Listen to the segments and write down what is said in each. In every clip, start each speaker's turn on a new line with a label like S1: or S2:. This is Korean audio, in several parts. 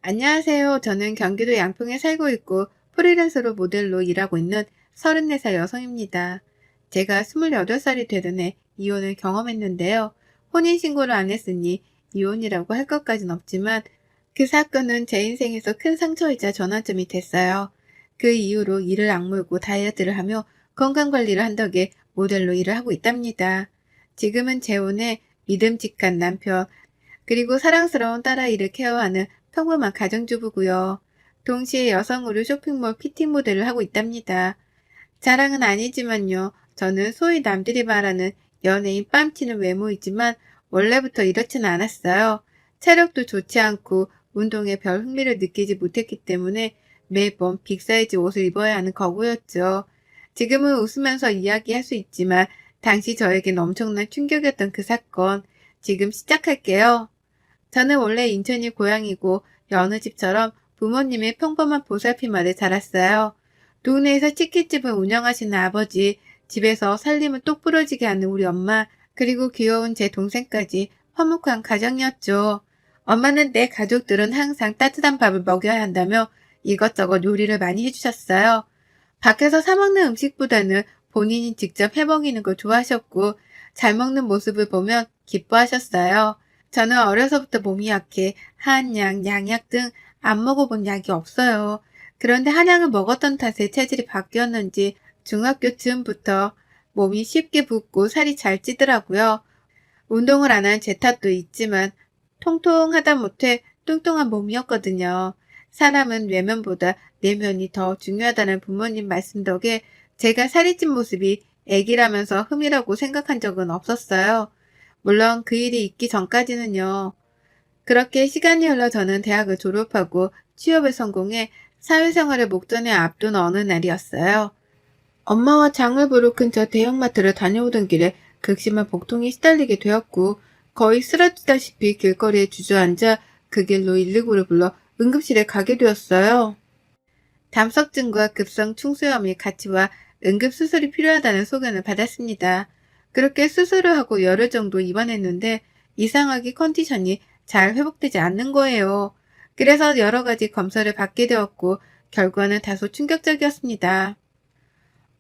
S1: 안녕하세요. 저는 경기도 양평에 살고 있고 프리랜서로 모델로 일하고 있는 34살 여성입니다. 제가 28살이 되던 해 이혼을 경험했는데요. 혼인신고를 안 했으니 이혼이라고 할 것까진 없지만 그 사건은 제 인생에서 큰 상처이자 전환점이 됐어요. 그 이후로 이를 악물고 다이어트를 하며 건강관리를 한 덕에 모델로 일을 하고 있답니다. 지금은 재혼해 믿음직한 남편, 그리고 사랑스러운 딸아이를 케어하는 평범한 가정주부고요. 동시에 여성 의류 쇼핑몰 피팅 모델을 하고 있답니다. 자랑은 아니지만요. 저는 소위 남들이 말하는 연예인 뺨치는 외모이지만 원래부터 이렇지는 않았어요. 체력도 좋지 않고 운동에 별 흥미를 느끼지 못했기 때문에 매번 빅사이즈 옷을 입어야 하는 거구였죠. 지금은 웃으면서 이야기할 수 있지만 당시 저에겐 엄청난 충격이었던 그 사건. 지금 시작할게요. 저는 원래 인천이 고향이고 여느 집처럼 부모님의 평범한 보살핌 아래 자랐어요. 동네에서 치킨집을 운영하시는 아버지, 집에서 살림을 똑부러지게 하는 우리 엄마, 그리고 귀여운 제 동생까지 화목한 가정이었죠. 엄마는 내 가족들은 항상 따뜻한 밥을 먹여야 한다며 이것저것 요리를 많이 해주셨어요. 밖에서 사 먹는 음식보다는 본인이 직접 해 먹이는 걸 좋아하셨고 잘 먹는 모습을 보면 기뻐하셨어요. 저는 어려서부터 몸이 약해 한약, 양약 등 안 먹어본 약이 없어요. 그런데 한약을 먹었던 탓에 체질이 바뀌었는지 중학교 즈음부터 몸이 쉽게 붓고 살이 잘 찌더라고요. 운동을 안 한 제 탓도 있지만 통통하다 못해 뚱뚱한 몸이었거든요. 사람은 외면보다 내면이 더 중요하다는 부모님 말씀 덕에 제가 살이 찐 모습이 애기라면서 흠이라고 생각한 적은 없었어요. 물론 그 일이 있기 전까지는요. 그렇게 시간이 흘러 저는 대학을 졸업하고 취업에 성공해 사회생활을 목전에 앞둔 어느 날이었어요. 엄마와 장을 보러 근처 대형마트를 다녀오던 길에 극심한 복통에 시달리게 되었고 거의 쓰러지다시피 길거리에 주저앉아 그 길로 119를 불러 응급실에 가게 되었어요. 담석증과 급성 충수염이 같이 와 응급수술이 필요하다는 소견을 받았습니다. 그렇게 수술을 하고 열흘 정도 입원했는데 이상하게 컨디션이 잘 회복되지 않는 거예요. 그래서 여러 가지 검사를 받게 되었고 결과는 다소 충격적이었습니다.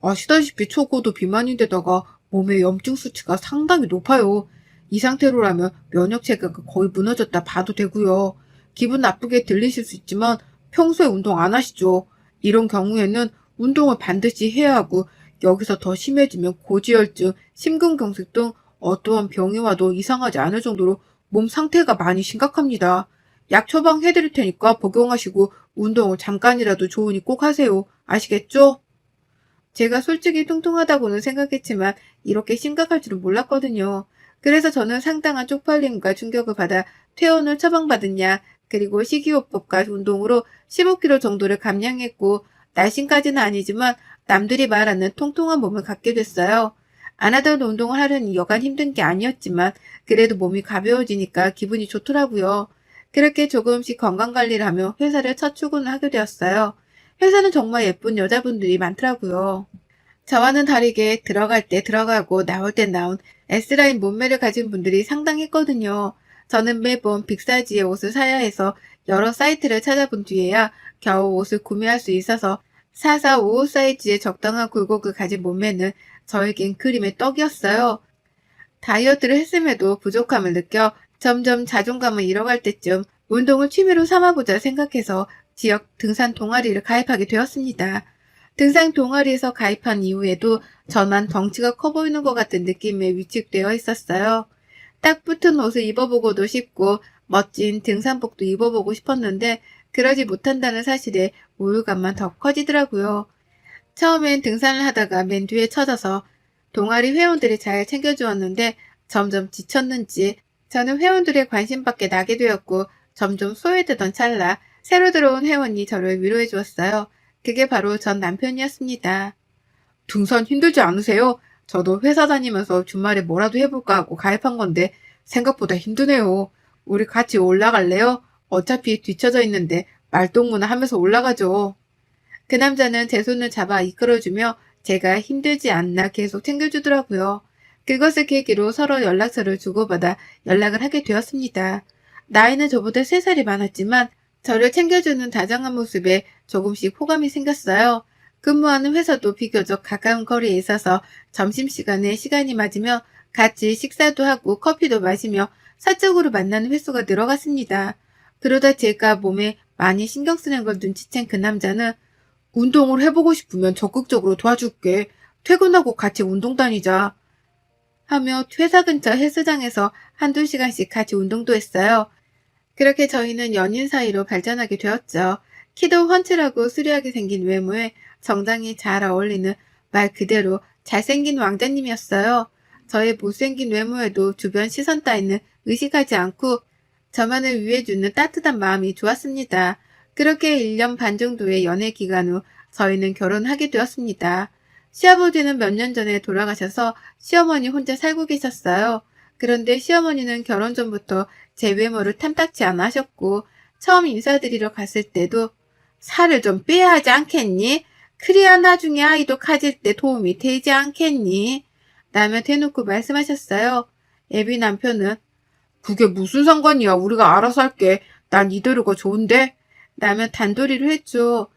S2: 아시다시피 초고도 비만인데다가 몸의 염증 수치가 상당히 높아요. 이 상태로라면 면역 체계가 거의 무너졌다 봐도 되고요. 기분 나쁘게 들리실 수 있지만 평소에 운동 안 하시죠? 이런 경우에는 운동을 반드시 해야 하고 여기서 더 심해지면 고지혈증, 심근경색 등 어떠한 병이 와도 이상하지 않을 정도로 몸 상태가 많이 심각합니다. 약 처방해드릴 테니까 복용하시고 운동을 잠깐이라도 좋으니 꼭 하세요. 아시겠죠?
S1: 제가 솔직히 뚱뚱하다고는 생각했지만 이렇게 심각할 줄은 몰랐거든요. 그래서 저는 상당한 쪽팔림과 충격을 받아 퇴원을 처방받은 약, 그리고 식이요법과 운동으로 15kg 정도를 감량했고 날씬까지는 아니지만 남들이 말하는 통통한 몸을 갖게 됐어요. 안 하던 운동을 하려니 여간 힘든 게 아니었지만 그래도 몸이 가벼워지니까 기분이 좋더라고요. 그렇게 조금씩 건강관리를 하며 회사를 첫 출근을 하게 되었어요. 회사는 정말 예쁜 여자분들이 많더라고요. 저와는 다르게 들어갈 때 들어가고 나올 때 나온 S라인 몸매를 가진 분들이 상당했거든요. 저는 매번 빅사이즈의 옷을 사야 해서 여러 사이트를 찾아본 뒤에야 겨우 옷을 구매할 수 있어서 4455 사이즈의 적당한 굴곡을 가진 몸매는 저에겐 그림의 떡이었어요. 다이어트를 했음에도 부족함을 느껴 점점 자존감을 잃어갈 때쯤 운동을 취미로 삼아보자 생각해서 지역 등산 동아리를 가입하게 되었습니다. 등산 동아리에서 가입한 이후에도 저만 덩치가 커 보이는 것 같은 느낌에 위축되어 있었어요. 딱 붙은 옷을 입어보고도 싶고 멋진 등산복도 입어보고 싶었는데 그러지 못한다는 사실에 우울감만 더 커지더라고요. 처음엔 등산을 하다가 맨 뒤에 처져서 동아리 회원들이 잘 챙겨주었는데 점점 지쳤는지 저는 회원들의 관심밖에 나게 되었고 점점 소외되던 찰나 새로 들어온 회원이 저를 위로해 주었어요. 그게 바로 전 남편이었습니다.
S2: 등산 힘들지 않으세요? 저도 회사 다니면서 주말에 뭐라도 해볼까 하고 가입한 건데 생각보다 힘드네요. 우리 같이 올라갈래요? 어차피 뒤쳐져 있는데 말동무나 하면서 올라가죠.
S1: 그 남자는 제 손을 잡아 이끌어주며 제가 힘들지 않나 계속 챙겨주더라고요. 그것을 계기로 서로 연락처를 주고받아 연락을 하게 되었습니다. 나이는 저보다 3살이 많았지만 저를 챙겨주는 다정한 모습에 조금씩 호감이 생겼어요. 근무하는 회사도 비교적 가까운 거리에 있어서 점심시간에 시간이 맞으며 같이 식사도 하고 커피도 마시며 사적으로 만나는 횟수가 늘어갔습니다. 그러다 제가 몸에 많이 신경 쓰는 걸 눈치챈 그 남자는
S2: 운동을 해보고 싶으면 적극적으로 도와줄게. 퇴근하고 같이 운동 다니자.
S1: 하며 회사 근처 헬스장에서 한두 시간씩 같이 운동도 했어요. 그렇게 저희는 연인 사이로 발전하게 되었죠. 키도 훤칠하고 수려하게 생긴 외모에 정장이 잘 어울리는 말 그대로 잘생긴 왕자님이었어요. 저의 못생긴 외모에도 주변 시선 따위는 의식하지 않고 저만을 위해주는 따뜻한 마음이 좋았습니다. 그렇게 1년 반 정도의 연애 기간 후 저희는 결혼하게 되었습니다. 시아버지는 몇 년 전에 돌아가셔서 시어머니 혼자 살고 계셨어요. 그런데 시어머니는 결혼 전부터 제 외모를 탐탁치 않아 하셨고 처음 인사드리러 갔을 때도 살을 좀 빼야 하지 않겠니? 그래야 나중에 아이도 가질 때 도움이 되지 않겠니? 라며 대놓고 말씀하셨어요. 애비 남편은
S2: 그게 무슨 상관이야. 우리가 알아서 할게. 난 이대로가 좋은데?
S1: 라며 단도리를 했죠.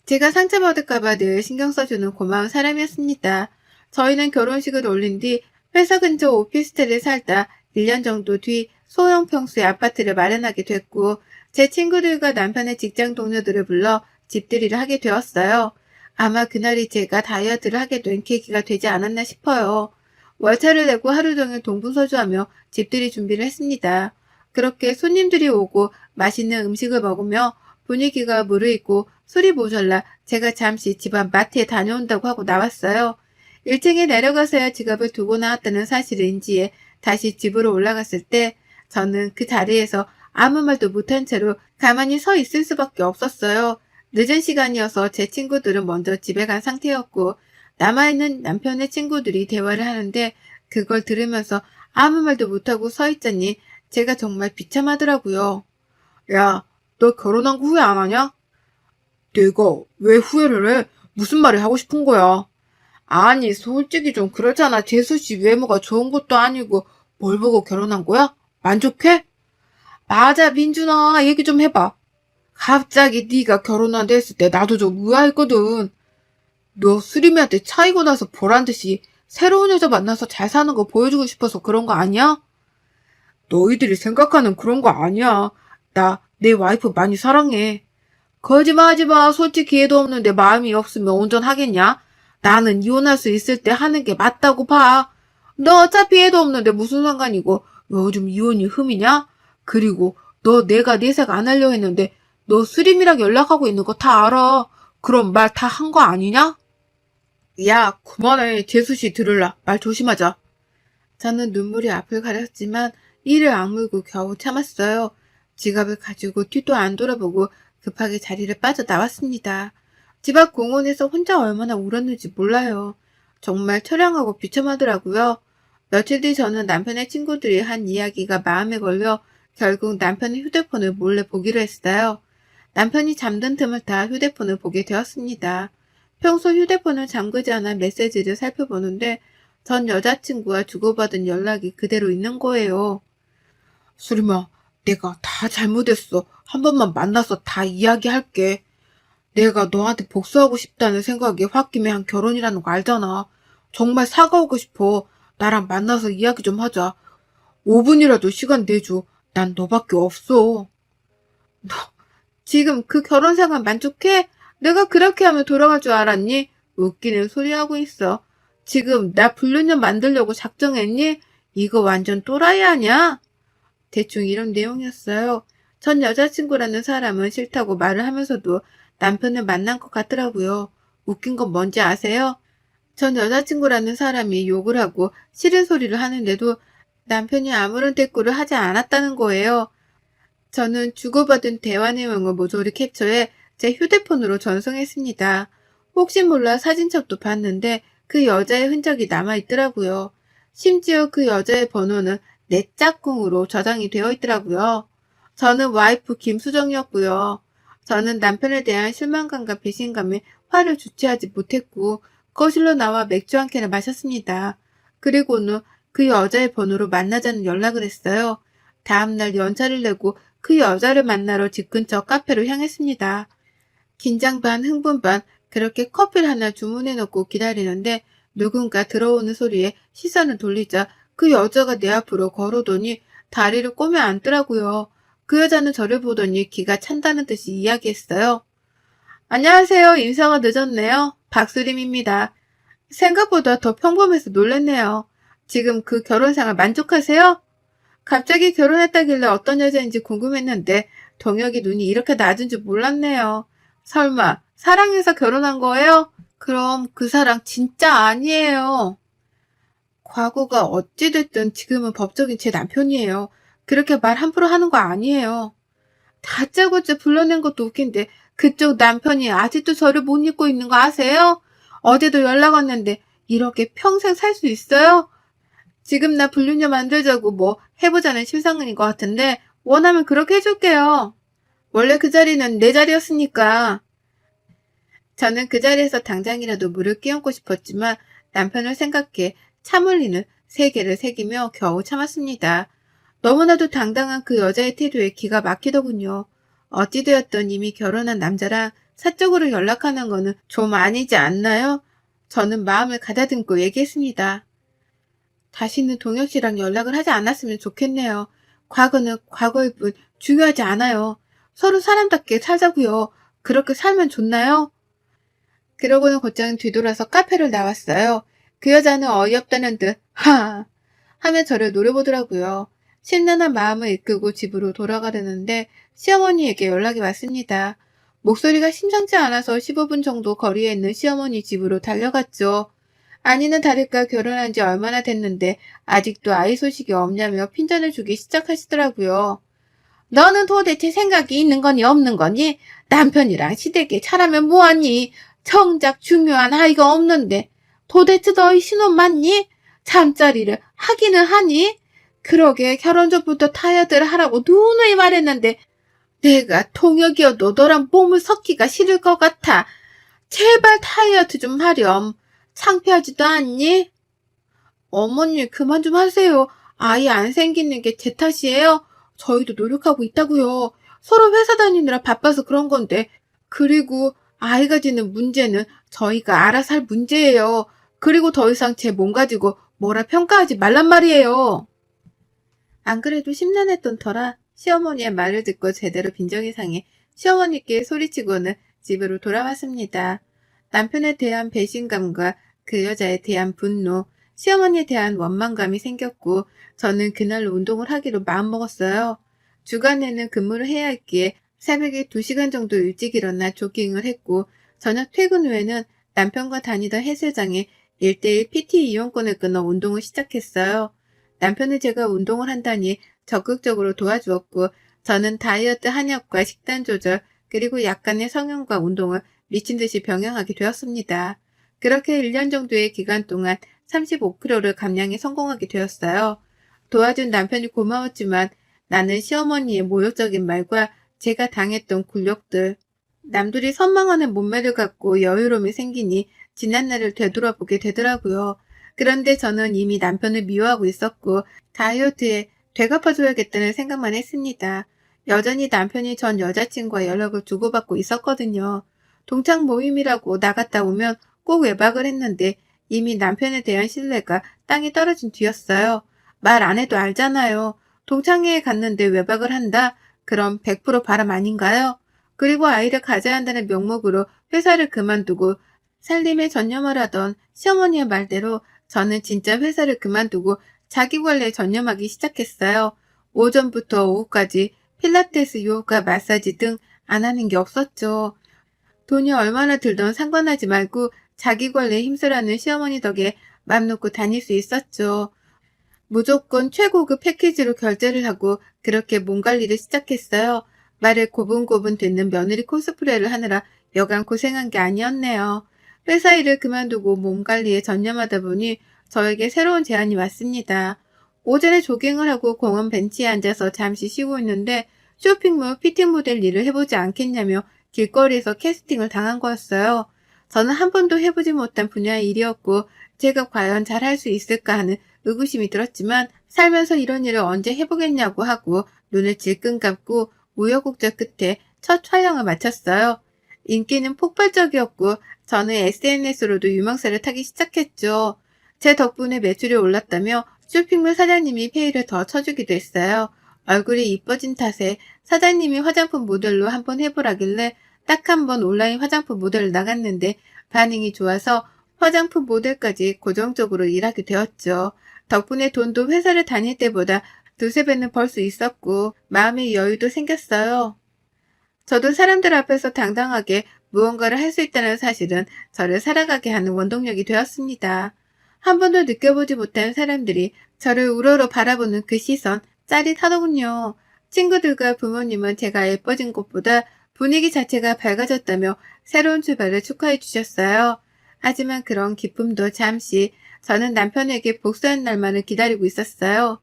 S1: 제가 상처받을까봐 늘 신경 써주는 고마운 사람이었습니다. 저희는 결혼식을 올린 뒤 회사 근처 오피스텔에 살다 1년 정도 뒤 소형 평수의 아파트를 마련하게 됐고 제 친구들과 남편의 직장 동료들을 불러 집들이를 하게 되었어요. 아마 그날이 제가 다이어트를 하게 된 계기가 되지 않았나 싶어요. 월차를 내고 하루 종일 동분서주하며 집들이 준비를 했습니다. 그렇게 손님들이 오고 맛있는 음식을 먹으며 분위기가 무르익고 술이 모자라 제가 잠시 집 앞 마트에 다녀온다고 하고 나왔어요. 1층에 내려가서야 지갑을 두고 나왔다는 사실을 인지해 다시 집으로 올라갔을 때 저는 그 자리에서 아무 말도 못한 채로 가만히 서 있을 수밖에 없었어요. 늦은 시간이어서 제 친구들은 먼저 집에 간 상태였고 남아있는 남편의 친구들이 대화를 하는데 그걸 들으면서 아무 말도 못하고 서 있자니 제가 정말 비참하더라고요.
S2: 야, 너 결혼한 거 후회 안 하냐? 내가 왜 후회를 해? 무슨 말이 하고 싶은 거야? 아니, 솔직히 좀 그렇잖아. 재수씨 외모가 좋은 것도 아니고 뭘 보고 결혼한 거야? 만족해? 맞아, 민준아. 얘기 좀 해봐. 갑자기 네가 결혼한다 했을 때 나도 좀 의아했거든. 너 수림이한테 차이고 나서 보란듯이 새로운 여자 만나서 잘 사는 거 보여주고 싶어서 그런 거 아니야? 너희들이 생각하는 그런 거 아니야. 나 내 와이프 많이 사랑해. 거짓말하지 마. 솔직히 애도 없는데 마음이 없으면 온전하겠냐? 나는 이혼할 수 있을 때 하는 게 맞다고 봐. 너 어차피 애도 없는데 무슨 상관이고 요즘 이혼이 흠이냐? 그리고 너 내가 내색 안 하려 했는데 너 수림이랑 연락하고 있는 거 다 알아. 그럼 말 다 한 거 아니냐? 야, 그만해. 재수씨 들을라. 말 조심하자.
S1: 저는 눈물이 앞을 가렸지만 이를 악물고 겨우 참았어요. 지갑을 가지고 뒤도 안 돌아보고 급하게 자리를 빠져나왔습니다. 집 앞 공원에서 혼자 얼마나 울었는지 몰라요. 정말 처량하고 비참하더라고요. 며칠 뒤 저는 남편의 친구들이 한 이야기가 마음에 걸려 결국 남편의 휴대폰을 몰래 보기로 했어요. 남편이 잠든 틈을 타 휴대폰을 보게 되었습니다. 평소 휴대폰을 잠그지 않아 메시지를 살펴보는데 전 여자친구와 주고받은 연락이 그대로 있는 거예요.
S2: 수림아, 내가 다 잘못했어. 한 번만 만나서 다 이야기할게. 내가 너한테 복수하고 싶다는 생각에 홧김에 한 결혼이라는 거 알잖아. 정말 사과하고 싶어. 나랑 만나서 이야기 좀 하자. 5분이라도 시간 내줘. 난 너밖에 없어.
S1: 너 지금 그 결혼 생활 만족해? 내가 그렇게 하면 돌아갈 줄 알았니? 웃기는 소리 하고 있어. 지금 나 불륜녀 만들려고 작정했니? 이거 완전 또라이 아니야? 대충 이런 내용이었어요. 전 여자친구라는 사람은 싫다고 말을 하면서도 남편을 만난 것 같더라고요. 웃긴 건 뭔지 아세요? 전 여자친구라는 사람이 욕을 하고 싫은 소리를 하는데도 남편이 아무런 대꾸를 하지 않았다는 거예요. 저는 주고받은 대화 내용을 모조리 캡처해 제 휴대폰으로 전송했습니다. 혹시 몰라 사진첩도 봤는데 그 여자의 흔적이 남아있더라고요. 심지어 그 여자의 번호는 내 짝꿍으로 저장이 되어 있더라고요. 저는 와이프 김수정이었고요. 저는 남편에 대한 실망감과 배신감에 화를 주체하지 못했고 거실로 나와 맥주 한 캔을 마셨습니다. 그리고는 그 여자의 번호로 만나자는 연락을 했어요. 다음날 연차를 내고 그 여자를 만나러 집 근처 카페로 향했습니다. 긴장 반 흥분 반 그렇게 커피를 하나 주문해 놓고 기다리는데 누군가 들어오는 소리에 시선을 돌리자 그 여자가 내 앞으로 걸어오더니 다리를 꼬며 앉더라고요. 그 여자는 저를 보더니 기가 찬다는 듯이 이야기했어요. 안녕하세요. 인사가 늦었네요. 박수림입니다. 생각보다 더 평범해서 놀랐네요. 지금 그 결혼 생활 만족하세요? 갑자기 결혼했다길래 어떤 여자인지 궁금했는데 동혁이 눈이 이렇게 낮은 줄 몰랐네요. 설마 사랑해서 결혼한 거예요? 그럼 그 사랑 진짜 아니에요. 과거가 어찌됐든 지금은 법적인 제 남편이에요. 그렇게 말 함부로 하는 거 아니에요. 다짜고짜 불러낸 것도 웃긴데 그쪽 남편이 아직도 저를 못 잊고 있는 거 아세요? 어제도 연락 왔는데 이렇게 평생 살 수 있어요? 지금 나 불륜녀 만들자고 뭐 해보자는 심상은인 것 같은데 원하면 그렇게 해줄게요. 원래 그 자리는 내 자리였으니까. 저는 그 자리에서 당장이라도 물을 끼얹고 싶었지만 남편을 생각해 참 흘리는 세개를 새기며 겨우 참았습니다. 너무나도 당당한 그 여자의 태도에 기가 막히더군요. 어찌되었던 이미 결혼한 남자랑 사적으로 연락하는 거는 좀 아니지 않나요? 저는 마음을 가다듬고 얘기했습니다. 다시는 동혁 씨랑 연락을 하지 않았으면 좋겠네요. 과거는 과거일 뿐 중요하지 않아요. 서로 사람답게 살자고요. 그렇게 살면 좋나요? 그러고는 곧장 뒤돌아서 카페를 나왔어요. 그 여자는 어이없다는 듯 하며 저를 노려보더라고요. 심란한 마음을 이끌고 집으로 돌아가려는데 시어머니에게 연락이 왔습니다. 목소리가 심상치 않아서 15분 정도 거리에 있는 시어머니 집으로 달려갔죠. 아니는 다를까 결혼한 지 얼마나 됐는데 아직도 아이 소식이 없냐며 핀잔을 주기 시작하시더라고요. 너는 도대체 생각이 있는 거니 없는 거니? 남편이랑 시댁에 차라면 뭐하니? 정작 중요한 아이가 없는데 도대체 너희 신혼 맞니? 잠자리를 하기는 하니? 그러게 결혼 전부터 다이어트를 하라고 누누이 말했는데 내가 통역이어도 너랑 몸을 섞기가 싫을 것 같아. 제발 다이어트 좀 하렴. 창피하지도 않니? 어머니 그만 좀 하세요. 아이 안 생기는 게 제 탓이에요? 저희도 노력하고 있다고요. 서로 회사 다니느라 바빠서 그런 건데. 그리고 아이 가지는 문제는 저희가 알아서 할 문제예요. 그리고 더 이상 제 몸 가지고 뭐라 평가하지 말란 말이에요. 안 그래도 심란했던 터라 시어머니의 말을 듣고 제대로 빈정이 상해 시어머니께 소리치고는 집으로 돌아왔습니다. 남편에 대한 배신감과 그 여자에 대한 분노, 시어머니에 대한 원망감이 생겼고 저는 그날로 운동을 하기로 마음먹었어요. 주간에는 근무를 해야 했기에 새벽에 2시간 정도 일찍 일어나 조깅을 했고 저녁 퇴근 후에는 남편과 다니던 헬스장에 1:1 PT 이용권을 끊어 운동을 시작했어요. 남편은 제가 운동을 한다니 적극적으로 도와주었고 저는 다이어트 한약과 식단 조절 그리고 약간의 성형과 운동을 미친 듯이 병행하게 되었습니다. 그렇게 1년 정도의 기간 동안 35kg를 감량에 성공하게 되었어요. 도와준 남편이 고마웠지만 나는 시어머니의 모욕적인 말과 제가 당했던 굴욕들, 남들이 선망하는 몸매를 갖고 여유로움이 생기니 지난날을 되돌아보게 되더라고요. 그런데 저는 이미 남편을 미워하고 있었고 다이어트에 되갚아줘야겠다는 생각만 했습니다. 여전히 남편이 전 여자친구와 연락을 주고받고 있었거든요. 동창 모임이라고 나갔다 오면 꼭 외박을 했는데 이미 남편에 대한 신뢰가 땅이 떨어진 뒤였어요. 말 안 해도 알잖아요. 동창회에 갔는데 외박을 한다? 그럼 100% 바람 아닌가요? 그리고 아이를 가져야 한다는 명목으로 회사를 그만두고 살림에 전념을 하던 시어머니의 말대로 저는 진짜 회사를 그만두고 자기관리에 전념하기 시작했어요. 오전부터 오후까지 필라테스, 요가, 마사지 등 안 하는 게 없었죠. 돈이 얼마나 들던 상관하지 말고 자기관리에 힘쓰라는 시어머니 덕에 맘 놓고 다닐 수 있었죠. 무조건 최고급 패키지로 결제를 하고 그렇게 몸 관리를 시작했어요. 말을 고분고분 듣는 며느리 코스프레를 하느라 여간 고생한 게 아니었네요. 회사 일을 그만두고 몸 관리에 전념하다 보니 저에게 새로운 제안이 왔습니다. 오전에 조깅을 하고 공원 벤치에 앉아서 잠시 쉬고 있는데 쇼핑몰 피팅 모델 일을 해보지 않겠냐며 길거리에서 캐스팅을 당한 거였어요. 저는 한 번도 해보지 못한 분야의 일이었고 제가 과연 잘할 수 있을까 하는 의구심이 들었지만 살면서 이런 일을 언제 해보겠냐고 하고 눈을 질끈 감고 우여곡절 끝에 첫 촬영을 마쳤어요. 인기는 폭발적이었고 저는 SNS로도 유명세를 타기 시작했죠. 제 덕분에 매출이 올랐다며 쇼핑몰 사장님이 페이를 더 쳐주기도 했어요. 얼굴이 이뻐진 탓에 사장님이 화장품 모델로 한번 해보라길래 딱 한 번 온라인 화장품 모델을 나갔는데 반응이 좋아서 화장품 모델까지 고정적으로 일하게 되었죠. 덕분에 돈도 회사를 다닐 때보다 두세 배는 벌 수 있었고 마음의 여유도 생겼어요. 저도 사람들 앞에서 당당하게 무언가를 할 수 있다는 사실은 저를 살아가게 하는 원동력이 되었습니다. 한 번도 느껴보지 못한 사람들이 저를 우러러 바라보는 그 시선 짜릿하더군요. 친구들과 부모님은 제가 예뻐진 것보다 분위기 자체가 밝아졌다며 새로운 출발을 축하해 주셨어요. 하지만 그런 기쁨도 잠시, 저는 남편에게 복수한 날만을 기다리고 있었어요.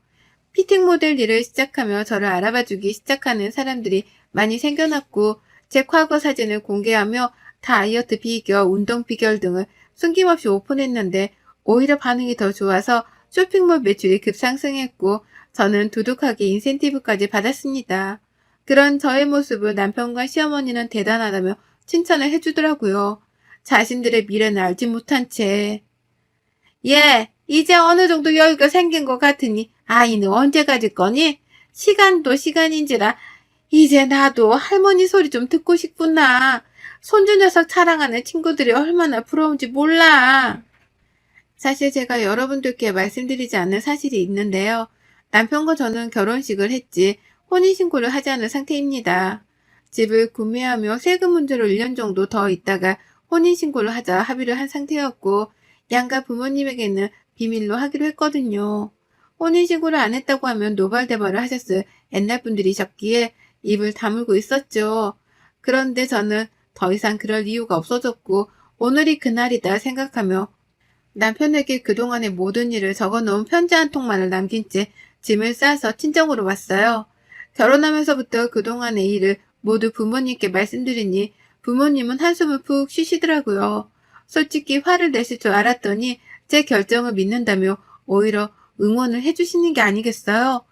S1: 피팅 모델 일을 시작하며 저를 알아봐주기 시작하는 사람들이 많이 생겨났고 제 과거 사진을 공개하며 다이어트 비결, 운동 비결 등을 숨김없이 오픈했는데 오히려 반응이 더 좋아서 쇼핑몰 매출이 급상승했고 저는 두둑하게 인센티브까지 받았습니다. 그런 저의 모습을 남편과 시어머니는 대단하다며 칭찬을 해주더라고요. 자신들의 미래는 알지 못한 채. 예, 이제 어느 정도 여유가 생긴 것 같으니 아이는 언제 가질 거니? 시간도 시간인지라 이제 나도 할머니 소리 좀 듣고 싶구나. 손주 녀석 자랑하는 친구들이 얼마나 부러운지 몰라. 사실 제가 여러분들께 말씀드리지 않는 사실이 있는데요. 남편과 저는 결혼식을 했지 혼인신고를 하지 않은 상태입니다. 집을 구매하며 세금 문제로 1년 정도 더 있다가 혼인신고를 하자 합의를 한 상태였고 양가 부모님에게는 비밀로 하기로 했거든요. 혼인신고를 안 했다고 하면 노발대발을 하셨을 옛날 분들이셨기에 입을 다물고 있었죠. 그런데 저는 더 이상 그럴 이유가 없어졌고 오늘이 그날이다 생각하며 남편에게 그동안의 모든 일을 적어놓은 편지 한 통만을 남긴 채 짐을 싸서 친정으로 왔어요. 결혼하면서부터 그동안의 일을 모두 부모님께 말씀드리니 부모님은 한숨을 푹 쉬시더라고요. 솔직히 화를 내실 줄 알았더니 제 결정을 믿는다며 오히려 응원을 해주시는 게 아니겠어요?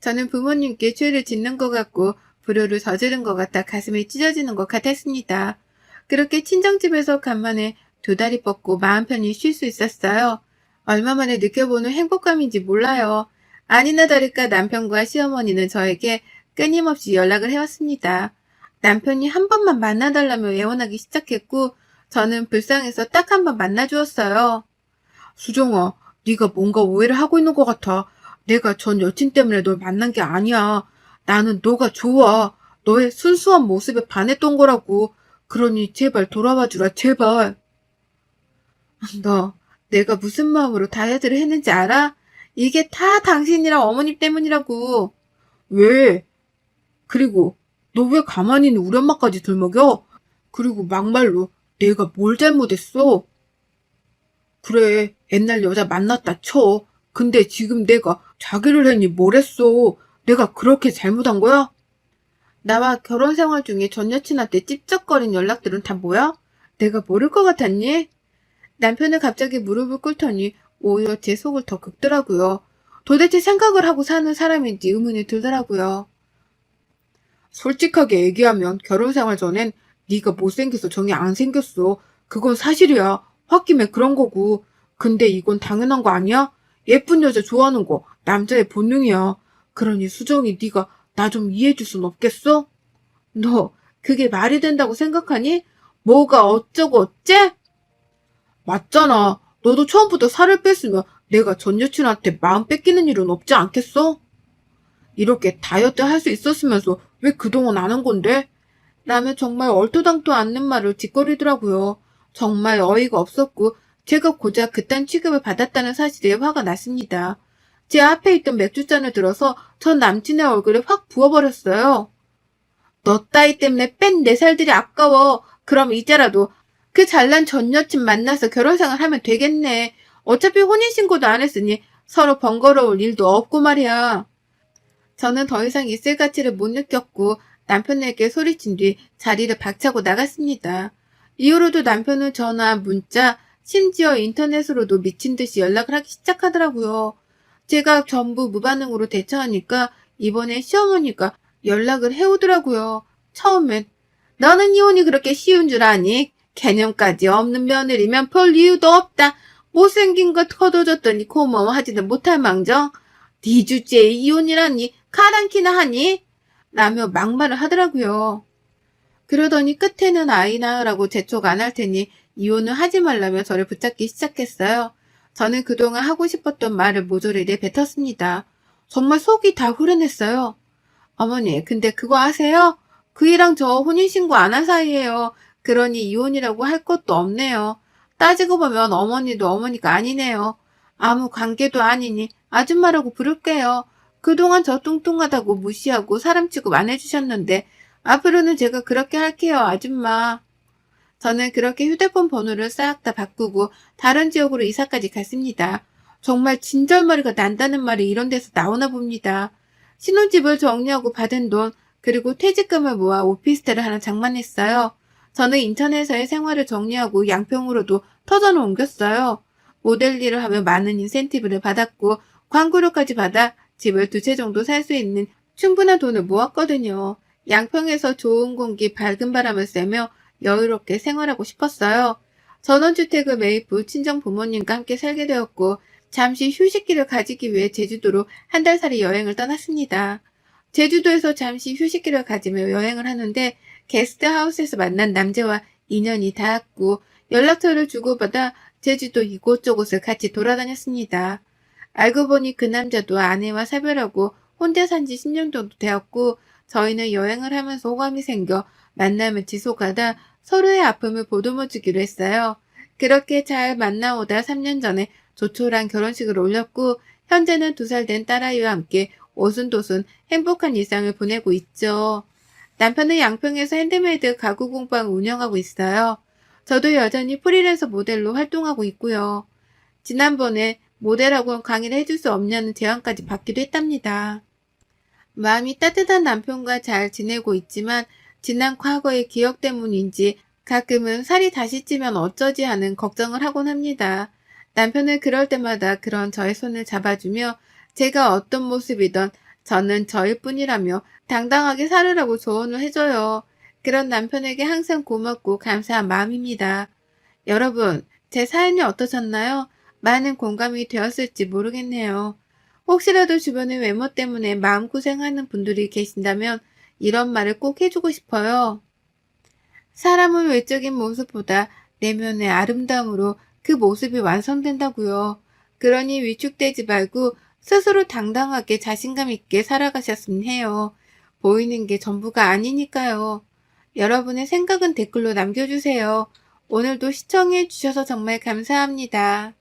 S1: 저는 부모님께 죄를 짓는 것 같고 불효를 저지른 것 같아 가슴이 찢어지는 것 같았습니다. 그렇게 친정집에서 간만에 두 다리 뻗고 마음 편히 쉴 수 있었어요. 얼마 만에 느껴보는 행복감인지 몰라요. 아니나 다를까 남편과 시어머니는 저에게 끊임없이 연락을 해왔습니다. 남편이 한 번만 만나달라며 애원하기 시작했고 저는 불쌍해서 딱 한 번 만나주었어요.
S2: 수정아, 네가 뭔가 오해를 하고 있는 것 같아. 내가 전 여친 때문에 널 만난 게 아니야. 나는 너가 좋아. 너의 순수한 모습에 반했던 거라고. 그러니 제발 돌아와 주라, 제발. 너, 내가 무슨 마음으로 다이어트를 했는지 알아? 이게 다 당신이랑 어머님 때문이라고. 왜? 그리고 너 왜 가만히 있는 우리 엄마까지 들먹여? 그리고 막말로 내가 뭘 잘못했어? 그래, 옛날 여자 만났다 쳐. 근데 지금 내가 자기를 했니 뭘 했어? 내가 그렇게 잘못한 거야? 나와 결혼 생활 중에 전 여친한테 찝쩍거린 연락들은 다 뭐야? 내가 모를 것 같았니? 남편은 갑자기 무릎을 꿇더니 오히려 제 속을 더 긁더라고요. 도대체 생각을 하고 사는 사람인지 의문이 들더라고요. 솔직하게 얘기하면 결혼 생활 전엔 네가 못생겨서 정이 안 생겼어. 그건 사실이야. 홧김에 그런 거고. 근데 이건 당연한 거 아니야? 예쁜 여자 좋아하는 거 남자의 본능이야. 그러니 수정이 네가 나 좀 이해해줄 순 없겠어? 너 그게 말이 된다고 생각하니? 뭐가 어쩌고 어째? 맞잖아. 너도 처음부터 살을 뺐으면 내가 전 여친한테 마음 뺏기는 일은 없지 않겠어? 이렇게 다이어트 할 수 있었으면서 왜 그동안 안 한 건데? 라며 정말 얼토당토 않는 말을 짓거리더라고요. 정말 어이가 없었고 제가 고작 그딴 취급을 받았다는 사실에 화가 났습니다. 제 앞에 있던 맥주잔을 들어서 전 남친의 얼굴에 확 부어버렸어요. 너 따위 때문에 뺀 내 살들이 아까워. 그럼 이제라도 그 잘난 전 여친 만나서 결혼생활 하면 되겠네. 어차피 혼인신고도 안 했으니 서로 번거로울 일도 없고 말이야. 저는 더 이상 있을 가치를 못 느꼈고 남편에게 소리친 뒤 자리를 박차고 나갔습니다. 이후로도 남편은 전화, 문자, 심지어 인터넷으로도 미친 듯이 연락을 하기 시작하더라고요. 제가 전부 무반응으로 대처하니까 이번에 시어머니가
S1: 연락을 해오더라고요. 처음엔 너는 이혼이 그렇게 쉬운 줄 아니? 개념까지 없는 며느리면 별 이유도 없다. 못생긴 것 거둬줬더니 고마워하지는 못할 망정. 네 주제에 이혼이라니 가당키나 하니? 라며 막말을 하더라고요. 그러더니 끝에는 아이 낳으라고 재촉 안 할 테니 이혼을 하지 말라며 저를 붙잡기 시작했어요. 저는 그동안 하고 싶었던 말을 모조리 내뱉었습니다. 정말 속이 다 후련했어요. 어머니, 근데 그거 아세요? 그이랑 저 혼인신고 안 한 사이예요. 그러니 이혼이라고 할 것도 없네요. 따지고 보면 어머니도 어머니가 아니네요. 아무 관계도 아니니 아줌마라고 부를게요. 그동안 저 뚱뚱하다고 무시하고 사람 취급 안 해주셨는데 앞으로는 제가 그렇게 할게요, 아줌마. 저는 그렇게 휴대폰 번호를 싹 다 바꾸고 다른 지역으로 이사까지 갔습니다. 정말 진절머리가 난다는 말이 이런 데서 나오나 봅니다. 신혼집을 정리하고 받은 돈, 그리고 퇴직금을 모아 오피스텔을 하나 장만했어요. 저는 인천에서의 생활을 정리하고 양평으로도 터전을 옮겼어요. 모델 일을 하며 많은 인센티브를 받았고 광고료까지 받아 집을 2채 정도 살 수 있는 충분한 돈을 모았거든요. 양평에서 좋은 공기, 밝은 바람을 쐬며 여유롭게 생활하고 싶었어요. 전원주택을 매입 후 친정 부모님과 함께 살게 되었고 잠시 휴식기를 가지기 위해 제주도로 한 달살이 여행을 떠났습니다. 제주도에서 잠시 휴식기를 가지며 여행을 하는데 게스트하우스에서 만난 남자와 인연이 닿았고 연락처를 주고받아 제주도 이곳저곳을 같이 돌아다녔습니다. 알고 보니 그 남자도 아내와 사별하고 혼자 산 지 10년 정도 되었고 저희는 여행을 하면서 호감이 생겨 만남을 지속하다 서로의 아픔을 보듬어주기로 했어요. 그렇게 잘 만나오다 3년 전에 조촐한 결혼식을 올렸고 현재는 2살 된 딸아이와 함께 오순도순 행복한 일상을 보내고 있죠. 남편은 양평에서 핸드메이드 가구 공방을 운영하고 있어요. 저도 여전히 프리랜서 모델로 활동하고 있고요. 지난번에 모델학원 강의를 해줄 수 없냐는 제안까지 받기도 했답니다. 마음이 따뜻한 남편과 잘 지내고 있지만 지난 과거의 기억 때문인지 가끔은 살이 다시 찌면 어쩌지 하는 걱정을 하곤 합니다. 남편은 그럴 때마다 그런 저의 손을 잡아주며 제가 어떤 모습이든 저는 저일 뿐이라며 당당하게 살으라고 조언을 해줘요. 그런 남편에게 항상 고맙고 감사한 마음입니다. 여러분, 제 사연이 어떠셨나요? 많은 공감이 되었을지 모르겠네요. 혹시라도 주변의 외모 때문에 마음고생하는 분들이 계신다면 이런 말을 꼭 해주고 싶어요. 사람은 외적인 모습보다 내면의 아름다움으로 그 모습이 완성된다고요. 그러니 위축되지 말고 스스로 당당하게 자신감 있게 살아가셨으면 해요. 보이는 게 전부가 아니니까요. 여러분의 생각은 댓글로 남겨주세요. 오늘도 시청해 주셔서 정말 감사합니다.